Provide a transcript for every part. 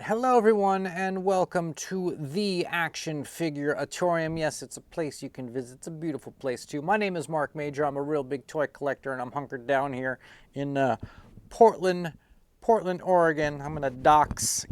Hello everyone and welcome to the Action Figure-atorium. Yes, it's a place you can visit. It's a beautiful place too. My name is Mark Major. I'm a real big toy collector and I'm hunkered down here in Portland, Oregon. I'm gonna dox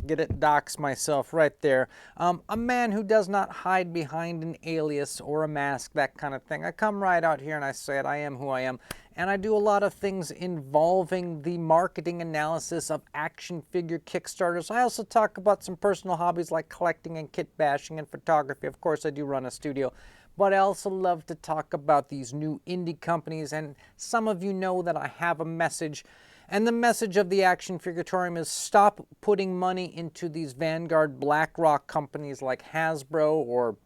myself right there. A man who does not hide behind an alias or a mask, that kind of thing. I come right out here and I say it, I am who I am. And I do a lot of things involving the marketing analysis of action figure Kickstarters. I also talk about some personal hobbies like collecting and kit bashing and photography. Of course, I do run a studio. But I also love to talk about these new indie companies. And some of you know that I have a message. And the message of the Action Figuratorium is stop putting money into these Vanguard BlackRock companies like Hasbro or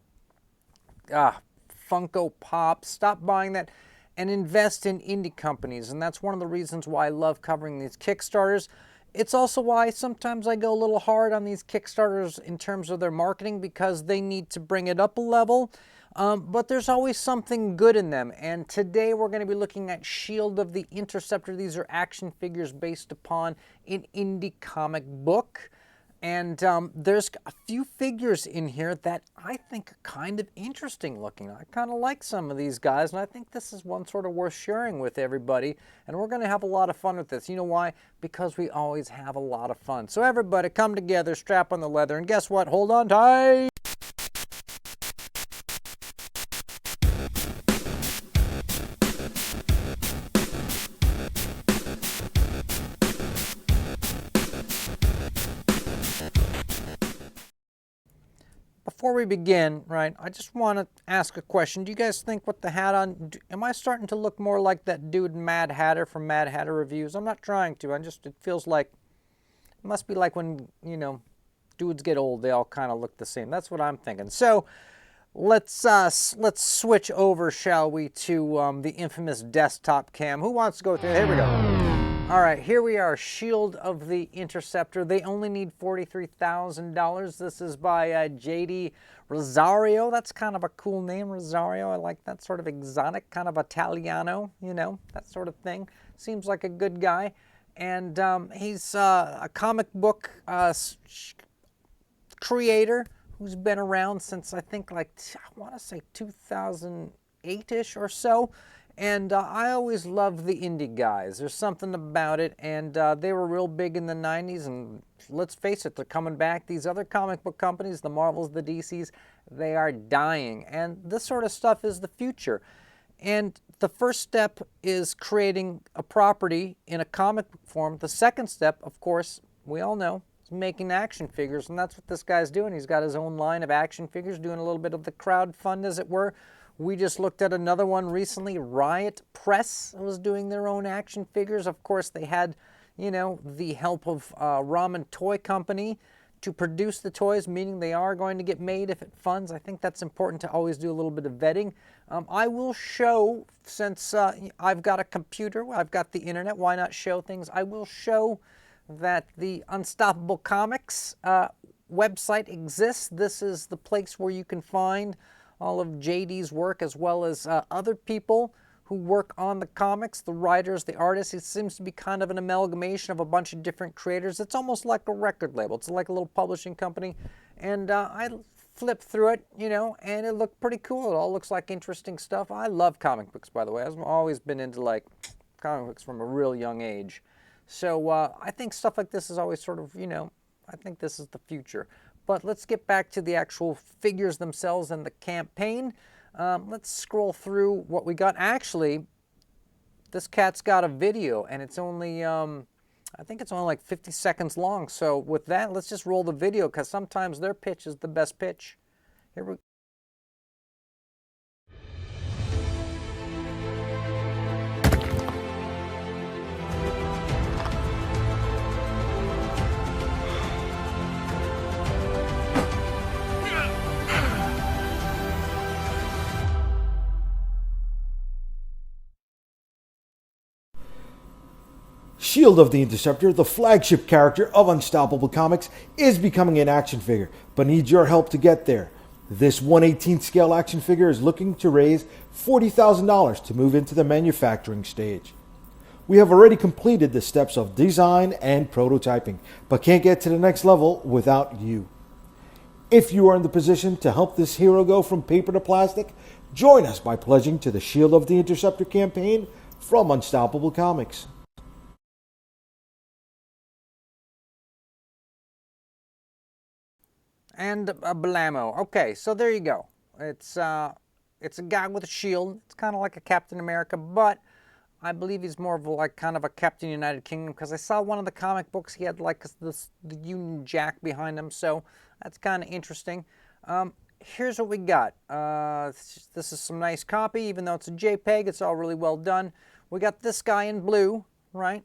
Funko Pop. Stop buying that and invest in indie companies. And that's one of the reasons why I love covering these Kickstarters. It's also why sometimes I go a little hard on these Kickstarters in terms of their marketing because they need to bring it up a level. But there's always something good in them. And today we're going to be looking at Shield of the Interceptor. These are action figures based upon an indie comic book. And there's a few figures in here that I think are kind of interesting looking. I kind of like some of these guys, and I think this is one sort of worth sharing with everybody. And we're going to have a lot of fun with this. You know why? Because we always have a lot of fun. So everybody come together, strap on the leather, and guess what? Hold on tight. Before we begin, right, I just want to ask a question. Do you guys think with the hat on, am I starting to look more like that dude Mad Hatter from Mad Hatter Reviews? I'm not trying to. It feels like, it must be like when, you know, dudes get old, they all kind of look the same. That's what I'm thinking. So let's switch over, shall we, to the infamous desktop cam. Who wants to go through? Here we go. All right, here we are, Shield of the Interceptor. They only need $43,000. This is by JayDee Roario. That's kind of a cool name, Roario. I like that sort of exotic, kind of Italiano, you know, that sort of thing. Seems like a good guy. And he's a comic book creator who's been around since, I think, like, I want to say 2008-ish or so. And I always loved the indie guys. There's something about it, and they were real big in the 90s, and let's face it, they're coming back. These other comic book companies, the Marvels, the DCs, they are dying, and this sort of stuff is the future. And the first step is creating a property in a comic book form. The second step, of course, we all know, is making action figures, and that's what this guy's doing. He's got his own line of action figures, doing a little bit of the crowdfund, as it were. We just looked at another one recently. Riot Press was doing their own action figures. Of course, they had, you know, the help of Ramen Toy Company to produce the toys, meaning they are going to get made if it funds. I think that's important to always do a little bit of vetting. I will show, since I've got a computer, I've got the internet, why not show things? I will show that the Unstoppable Comics website exists. This is the place where you can find all of JayDee's work, as well as other people who work on the comics, the writers, the artists. It seems to be kind of an amalgamation of a bunch of different creators. It's almost like a record label. It's like a little publishing company. And I flipped through it, you know, and it looked pretty cool. It all looks like interesting stuff. I love comic books, by the way. I've always been into, like, comic books from a real young age. So I think stuff like this is always sort of, you know, I think this is the future. But let's get back to the actual figures themselves and the campaign. Let's scroll through what we got. Actually, this cat's got a video, and it's only, I think it's only like 50 seconds long. So with that, let's just roll the video, because sometimes their pitch is the best pitch. Here we go. Shield of the Interceptor, the flagship character of Unstoppable Comics, is becoming an action figure, but needs your help to get there. This 1/18 scale action figure is looking to raise $40,000 to move into the manufacturing stage. We have already completed the steps of design and prototyping, but can't get to the next level without you. If you are in the position to help this hero go from paper to plastic, join us by pledging to the Shield of the Interceptor campaign from Unstoppable Comics. And a blammo. Okay, so there you go. It's a guy with a shield. It's kind of like a Captain America, but I believe he's more of like kind of a Captain United Kingdom, because I saw one of the comic books, he had like the Union Jack behind him, so that's kind of interesting. Here's what we got. This is some nice copy, even though it's a JPEG, it's all really well done. We got this guy in blue, right?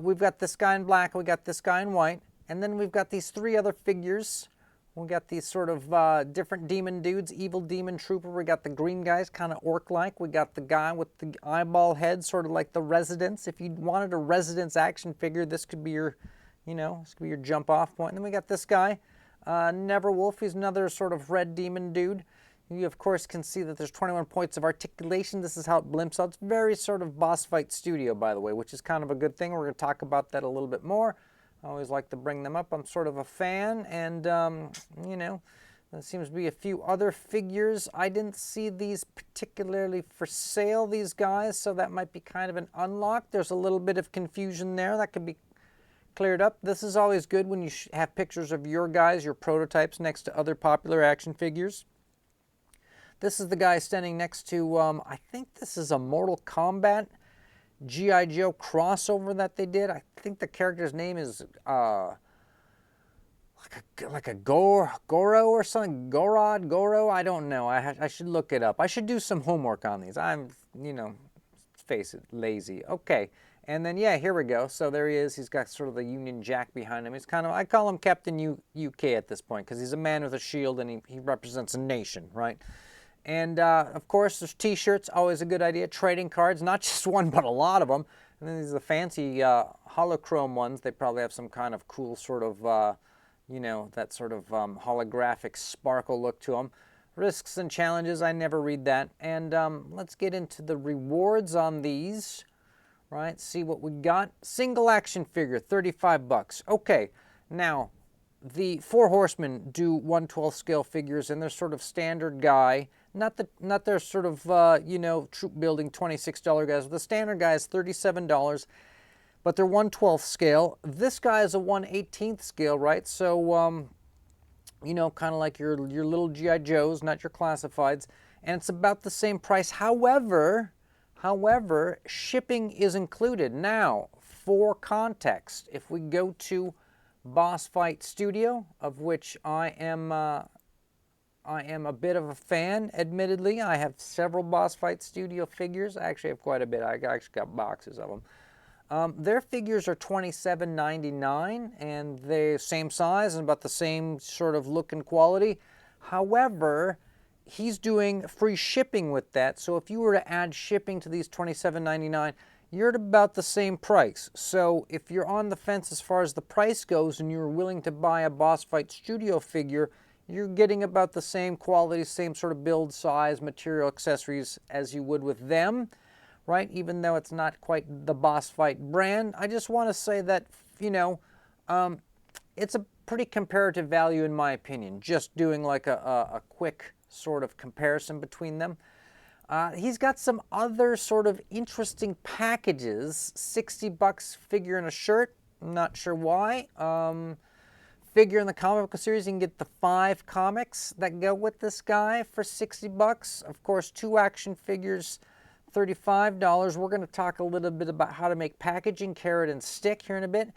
We've got this guy in black, we got this guy in white, and then we've got these three other figures. We got these sort of different demon dudes, evil demon trooper. We got the green guys, kind of orc-like. We got the guy with the eyeball head, sort of like the Residents. If you wanted a Residents action figure, this could be your, this could be your jump-off point. And then we got this guy, Neverwolf. He's another sort of red demon dude. You, of course, can see that there's 21 points of articulation. This is how it blimps out. It's very sort of boss fight studio, by the way, which is kind of a good thing. We're going to talk about that a little bit more. I always like to bring them up. I'm sort of a fan, and, there seems to be a few other figures. I didn't see these particularly for sale, these guys, so that might be kind of an unlock. There's a little bit of confusion there. That could be cleared up. This is always good when you have pictures of your guys, your prototypes, next to other popular action figures. This is the guy standing next to, I think this is a Mortal Kombat G.I. Joe crossover that they did. I think the character's name is like a Goro or something. Goro, I don't know. I should look it up. I should do some homework on these. I'm, face it, lazy. Okay, and then, yeah, here we go. So there he is. He's got sort of the Union Jack behind him. He's kind of, I call him Captain UK at this point, because he's a man with a shield and he represents a nation, right? And, of course, there's t-shirts, always a good idea. Trading cards, not just one, but a lot of them. And then these are the fancy holochrome ones. They probably have some kind of cool sort of, that sort of holographic sparkle look to them. Risks and challenges, I never read that. And let's get into the rewards on these, right? See what we got. Single action figure, 35 bucks. Okay, now, the Four Horsemen do 1/12 scale figures, and they're sort of standard guy. Not their sort of, troop building $26 guys. The standard guy is $37, but they're 1/12 scale. This guy is a 1/18 scale, right? So, kind of like your little G.I. Joes, not your classifieds. And it's about the same price. However, shipping is included. Now, for context, if we go to Boss Fight Studio, of which I am a bit of a fan, admittedly. I have several Boss Fight Studio figures. I actually have quite a bit. I actually got boxes of them. Their figures are $27.99, and they're same size and about the same sort of look and quality. However, he's doing free shipping with that, so if you were to add shipping to these $27.99, you're at about the same price. So if you're on the fence as far as the price goes and you're willing to buy a Boss Fight Studio figure, you're getting about the same quality, same sort of build, size, material, accessories as you would with them, right? Even though it's not quite the Boss Fight brand. I just want to say that, it's a pretty comparative value in my opinion, just doing like a quick sort of comparison between them. He's got some other sort of interesting packages. 60 bucks figure and a shirt. I'm not sure why. Figure in the comic book series, you can get the 5 comics that go with this guy for 60 bucks. Of course, 2 action figures, $35. We're going to talk a little bit about how to make packaging, carrot and stick here in a bit.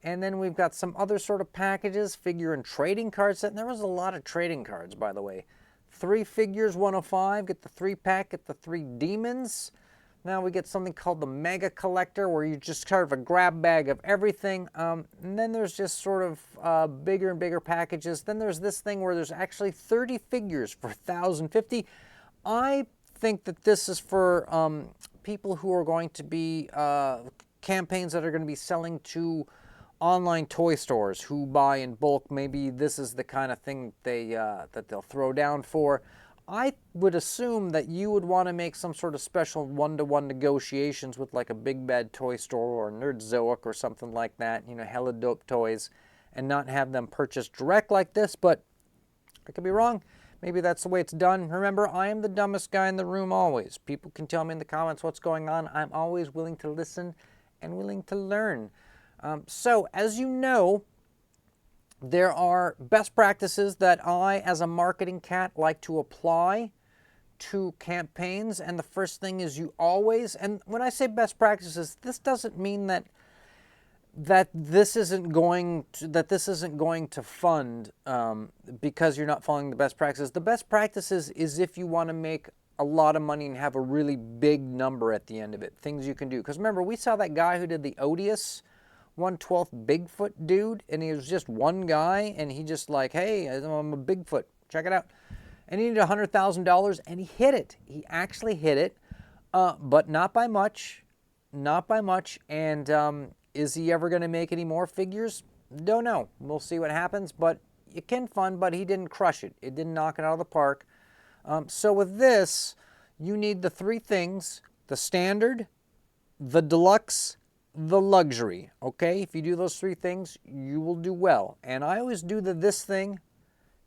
And then we've got some other sort of packages, figure and trading card set. And there was a lot of trading cards, by the way. 3 figures, 105, get the 3-pack, get the 3 demons. Now we get something called the Mega Collector, where you just sort of a grab bag of everything. And then there's just sort of bigger and bigger packages. Then there's this thing where there's actually 30 figures for $1,050. I think that this is for people who are going to be campaigns that are going to be selling to online toy stores who buy in bulk. Maybe this is the kind of thing that they'll throw down for. I would assume that you would want to make some sort of special one-to-one negotiations with like a Big Bad Toy Store or Nerdzoic or something like that, you know, hella dope toys, and not have them purchased direct like this, but I could be wrong. Maybe that's the way it's done. Remember, I am the dumbest guy in the room always. People can tell me in the comments what's going on. I'm always willing to listen and willing to learn. So, as you know, there are best practices that I, as a marketing cat, like to apply to campaigns. And the first thing is you always, and when I say best practices, this doesn't mean that this isn't going to fund because you're not following the best practices. The best practices is if you want to make a lot of money and have a really big number at the end of it. Things you can do. Because remember, we saw that guy who did the odious 1/12 Bigfoot dude, and he was just one guy, and he just like, hey, I'm a Bigfoot. Check it out. And he needed $100,000, and he hit it. He actually hit it, but not by much. Not by much. And is he ever going to make any more figures? Don't know. We'll see what happens, but you can fund, but he didn't crush it. It didn't knock it out of the park. So with this, you need the three things: the standard, the deluxe, the luxury. Okay? If you do those three things, you will do well. And I always do this thing.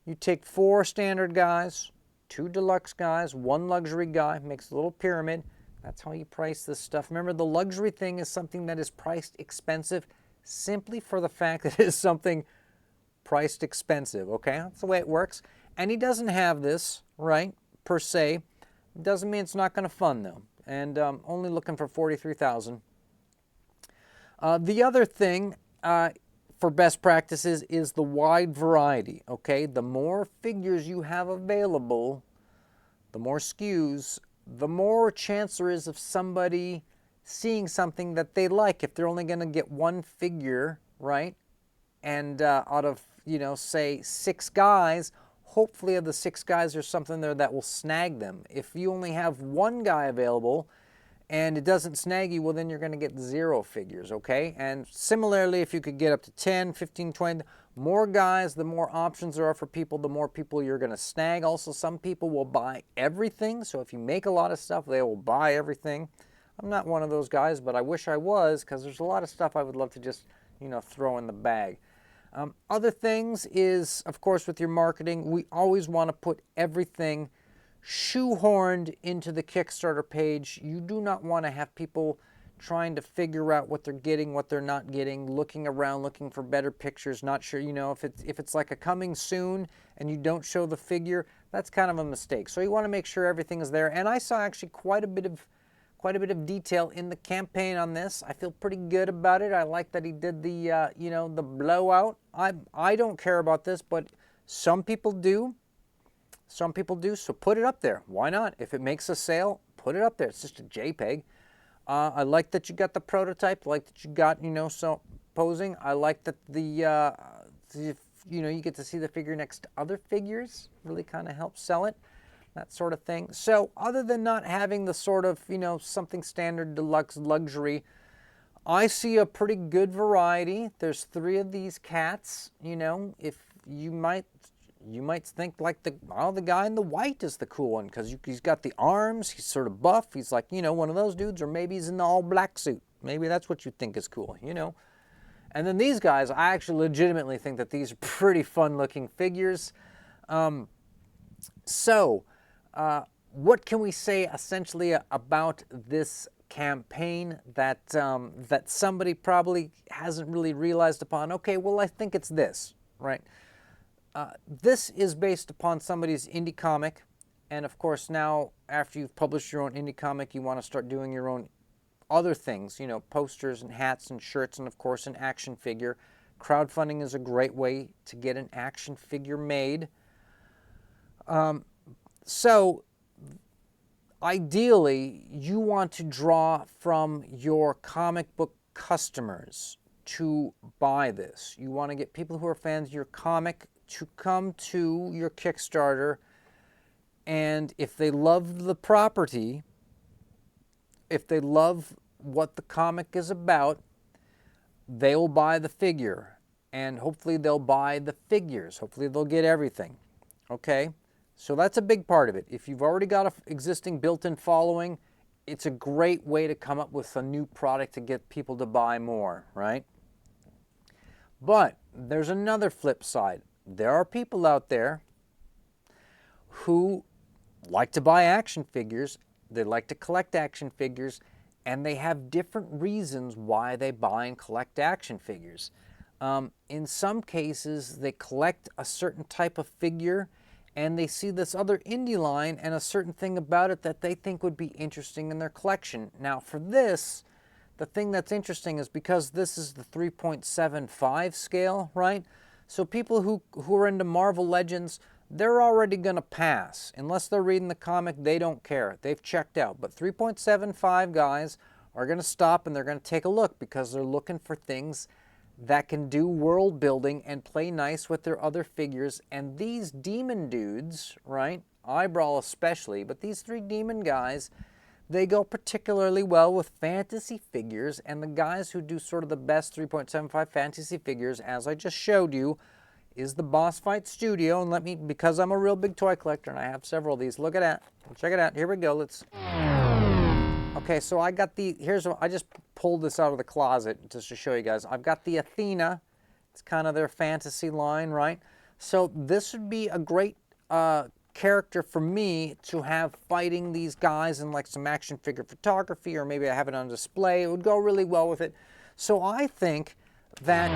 You take 4 standard guys, 2 deluxe guys, 1 luxury guy, makes a little pyramid. That's how you price this stuff. Remember, the luxury thing is something that is priced expensive simply for the fact that it is something priced expensive, okay? That's the way it works. And he doesn't have this, right, per se. Doesn't mean it's not going to fund, though. And only looking for $43,000. The other thing for best practices is the wide variety, okay? The more figures you have available, the more SKUs, the more chance there is of somebody seeing something that they like. If they're only going to get 1 figure, right, and out of, you know, say 6 guys, hopefully of the 6 guys there's something there that will snag them. If you only have 1 guy available and it doesn't snag you, well, then you're going to get 0 figures, okay? And similarly, if you could get up to 10, 15, 20, more guys, the more options there are for people, the more people you're going to snag. Also, some people will buy everything. So if you make a lot of stuff, they will buy everything. I'm not one of those guys, but I wish I was, because there's a lot of stuff I would love to just, you know, throw in the bag. Other things is, of course, with your marketing, we always want to put everything shoehorned into the Kickstarter page. You do not want to have people trying to figure out what they're getting, what they're not getting, looking around, looking for better pictures, not sure, you know, if it's like a coming soon and you don't show the figure, that's kind of a mistake. So you want to make sure everything is there. And I saw actually quite a bit of detail in the campaign on this. I feel pretty good about it. I like that he did the you know, the blowout. I don't care about this, but some people do. Some people do, so put it up there. Why not? If it makes a sale, put it up there. It's just a JPEG. I like that you got the prototype. I like that you got, you know, so posing. I like that you know, you get to see the figure next to other figures. Really kind of helps sell it, that sort of thing. So other than not having the sort of, you know, something standard, deluxe, luxury, I see a pretty good variety. There's 3 of these cats, you know. If you might think like the guy in the white is the cool one, because he's got the arms, he's sort of buff, he's like, you know, one of those dudes, or maybe he's in the all black suit. Maybe that's what you think is cool, you know. And then these guys, I actually legitimately think that these are pretty fun looking figures. So what can we say essentially about this campaign that that somebody probably hasn't really realized upon? Okay, well, I think it's this, right? This is based upon somebody's indie comic, and of course now after you've published your own indie comic, you want to start doing your own other things, you know, posters and hats and shirts, and of course an action figure. Crowdfunding is a great way to get an action figure made. So ideally, you want to draw from your comic book customers to buy this. You want to get people who are fans of your comic to come to your Kickstarter, and if they love the property, if they love what the comic is about, they will buy the figure, and hopefully they'll buy the figures. Hopefully they'll get everything, okay? So that's a big part of it. If you've already got an existing built-in following, it's a great way to come up with a new product to get people to buy more, right? But there's another flip side. There are people out there who like to buy action figures, they like to collect action figures, and they have different reasons why they buy and collect action figures. In some cases, they collect a certain type of figure and they see this other indie line and a certain thing about it that they think would be interesting in their collection. Now for this, the thing that's interesting is because this is the 3.75 scale, right? So people who are into Marvel Legends, they're already going to pass. Unless they're reading the comic, they don't care. They've checked out. But 3.75 guys are going to stop and they're going to take a look because they're looking for things that can do world building and play nice with their other figures. And these demon dudes, right, Eyebrow especially, but these three demon guys, they go particularly well with fantasy figures. And the guys who do sort of the best 3.75 fantasy figures, as I just showed you, is the Boss Fight Studio. And let me, because I'm a real big toy collector and I have several of these, look at that, check it out, here we go, let's... Okay, so I got the, I just pulled this out of the closet just to show you guys. I've got the Athena. It's kind of their fantasy line, right? So this would be a great character for me to have fighting these guys in like some action figure photography, or maybe I have it on display. It would go really well with it. So I think that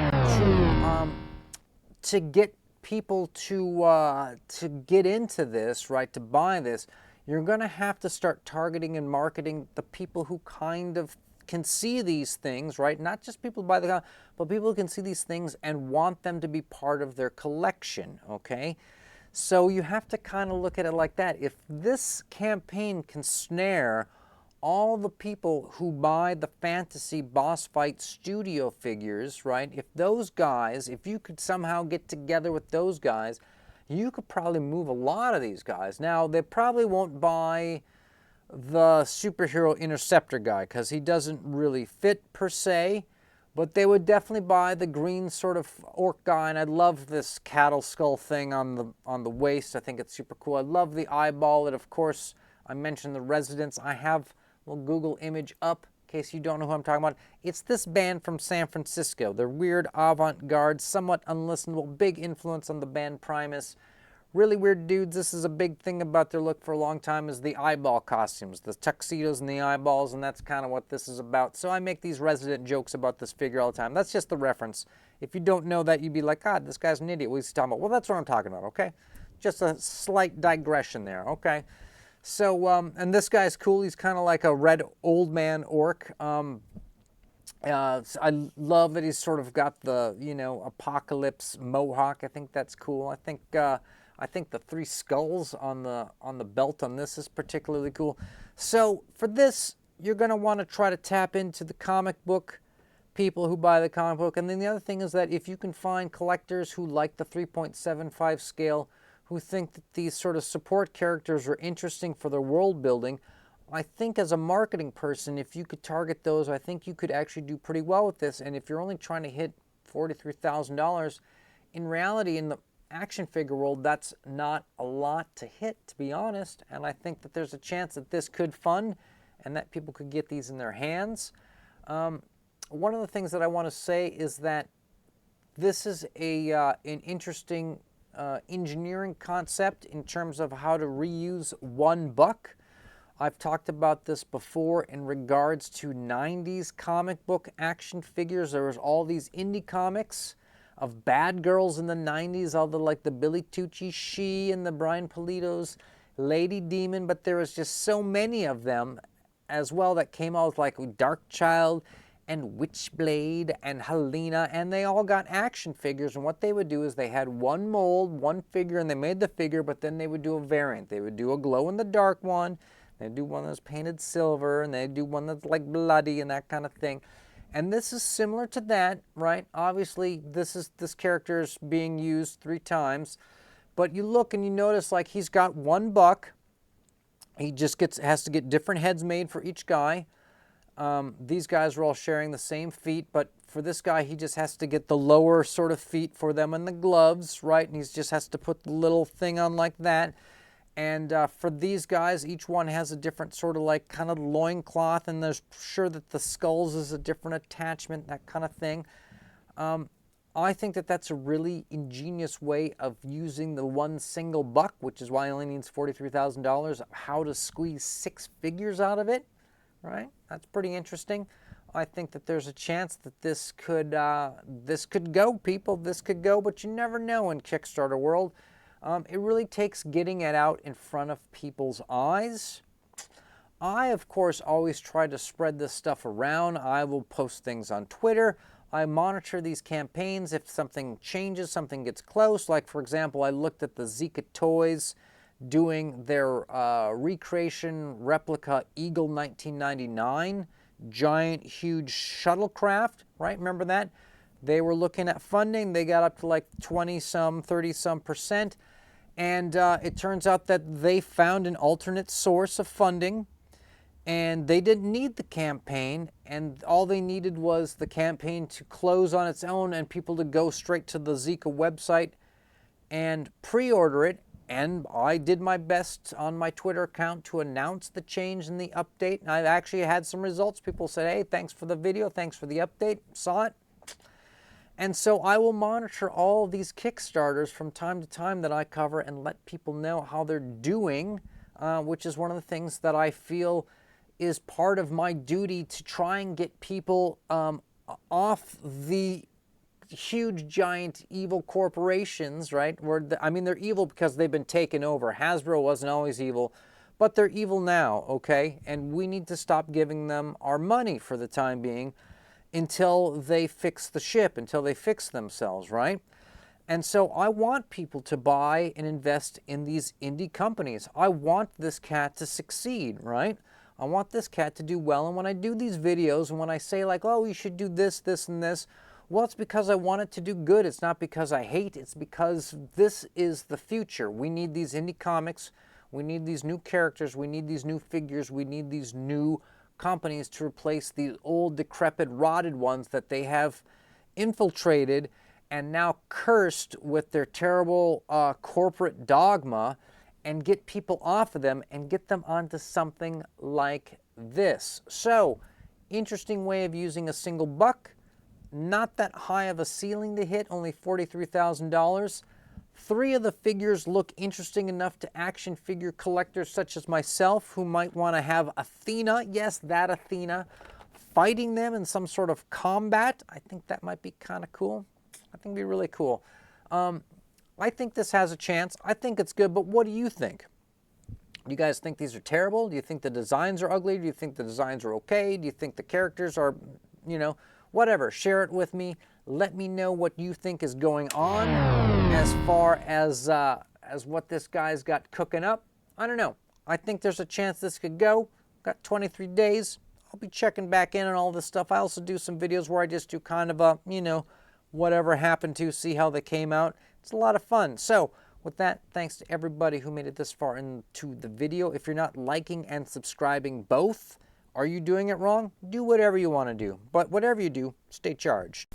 to get people to get into this, right, to buy this, you're going to have to start targeting and marketing the people who kind of can see these things, right? Not just people who buy the comic, but people who can see these things and want them to be part of their collection, okay? So you have to kind of look at it like that. If this campaign can snare all the people who buy the fantasy Boss Fight Studio figures, right? If those guys, if you could somehow get together with those guys, you could probably move a lot of these guys. Now, they probably won't buy the superhero Interceptor guy because he doesn't really fit per se, but they would definitely buy the green sort of orc guy, and I love this cattle skull thing on the waist. I think it's super cool. I love the eyeball, and of course, I mentioned the Residents. I have a little Google image up in case you don't know who I'm talking about. It's this band from San Francisco. They're weird, avant-garde, somewhat unlistenable, big influence on the band Primus. Really weird dudes. This is a big thing about their look for a long time, is the eyeball costumes, the tuxedos and the eyeballs, and that's kind of what this is about. So I make these Resident jokes about this figure all the time. That's just the reference. If you don't know that, you'd be like, God, this guy's an idiot. What is he talking about? Well, that's what I'm talking about, okay? Just a slight digression there, okay? So, and this guy's cool. He's kind of like a red old man orc. I love that he's sort of got the, you know, apocalypse mohawk. I think that's cool. I think the three skulls on the belt on this is particularly cool. So for this, you're going to want to try to tap into the comic book people who buy the comic book. And then the other thing is that if you can find collectors who like the 3.75 scale, who think that these sort of support characters are interesting for their world building, I think as a marketing person, if you could target those, I think you could actually do pretty well with this. And if you're only trying to hit $43,000, in reality, in the action figure world, that's not a lot to hit, to be honest. And I think that there's a chance that this could fund and that people could get these in their hands. One of the things that I want to say is that this is an interesting engineering concept in terms of how to reuse $1. I've talked about this before in regards to 90s comic book action figures. There was all these indie comics of bad girls in the 90s, all the like the Billy Tucci, She, and the Brian Pulido's Lady Demon, but there was just so many of them as well that came out with like Dark Child and Witchblade and Helena, and they all got action figures. And what they would do is they had one mold, one figure, and they made the figure, but then they would do a variant. They would do a glow-in-the-dark one, they'd do one that's painted silver, and they'd do one that's like bloody and that kind of thing. And this is similar to that, right? Obviously, this character is being used 3 times, but you look and you notice like he's got $1. He just has to get different heads made for each guy. These guys are all sharing the same feet, but for this guy, he just has to get the lower sort of feet for them and the gloves, right? And he just has to put the little thing on like that. And for these guys, each one has a different sort of like kind of loincloth, and there's sure that the skulls is a different attachment, that kind of thing. I think that that's a really ingenious way of using the one single buck, which is why it only needs $43,000, how to squeeze 6 figures out of it, right? That's pretty interesting. I think that there's a chance that this could go, people. This could go, but you never know in Kickstarter world. It really takes getting it out in front of people's eyes. I, of course, always try to spread this stuff around. I will post things on Twitter. I monitor these campaigns. If something changes, something gets close. Like, for example, I looked at the Zika Toys doing their recreation replica Eagle 1999, giant, huge shuttlecraft, right? Remember that? They were looking at funding. They got up to like 20-some, 30-some percent. And it turns out that they found an alternate source of funding, and they didn't need the campaign, and all they needed was the campaign to close on its own and people to go straight to the Zika website and pre-order it. And I did my best on my Twitter account to announce the change in the update. And I've actually had some results. People said, hey, thanks for the video, thanks for the update, saw it. And so I will monitor all these Kickstarters from time to time that I cover and let people know how they're doing, which is one of the things that I feel is part of my duty to try and get people off the huge, giant, evil corporations, right? I mean, they're evil because they've been taken over. Hasbro wasn't always evil, but they're evil now, okay? And we need to stop giving them our money for the time being until they fix the ship, until they fix themselves, right? And so I want people to buy and invest in these indie companies. I want this cat to succeed, right? I want this cat to do well. And when I do these videos and when I say like, oh, you should do this, this, and this, well, it's because I want it to do good. It's not because I hate. It's because this is the future. We need these indie comics. We need these new characters. We need these new figures. We need these new companies to replace the old, decrepit, rotted ones that they have infiltrated and now cursed with their terrible corporate dogma, and get people off of them and get them onto something like this. So, interesting way of using a single buck. Not that high of a ceiling to hit, only $43,000. 3 of the figures look interesting enough to action figure collectors such as myself, who might want to have Athena, yes, that Athena, fighting them in some sort of combat. I think that might be kind of cool. I think it'd be really cool. I think this has a chance. I think it's good, but what do you think? Do you guys think these are terrible? Do you think the designs are ugly? Do you think the designs are okay? Do you think the characters are, you know, whatever? Share it with me. Let me know what you think is going on as far as what this guy's got cooking up. I don't know. I think there's a chance this could go. Got 23 days. I'll be checking back in on all this stuff. I also do some videos where I just do kind of a, you know, whatever happened to, see how they came out. It's a lot of fun. So with that, thanks to everybody who made it this far into the video. If you're not liking and subscribing both, are you doing it wrong? Do whatever you want to do. But whatever you do, stay charged.